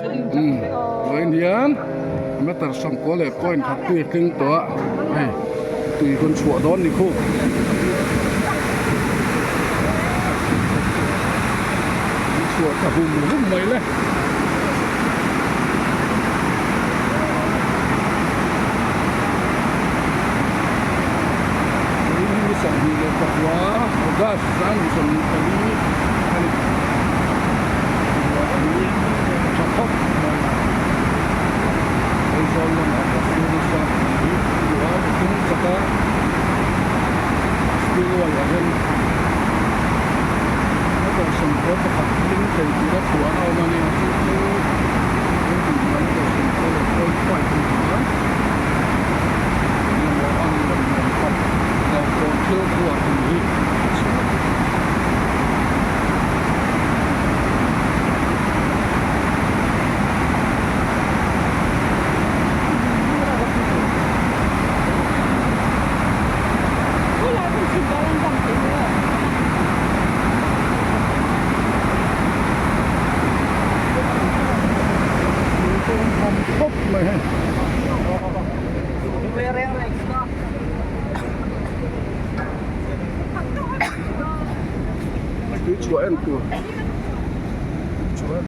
Rồi hiền mà ta xong có lẽ point thật tuyệt kinh tọa này tùy con sủa đón đi khu sủa cả vùng mấy lên ini sambil bahwa gas dan sambil tadi cakap insyaallah ada sudah dua itu kata spiritual yang ada sempat penting dan juga tuan orang yang itu mana sempat kuat juga yang orang yang dapat dan kontrol kuat ini chuỗi ăn cua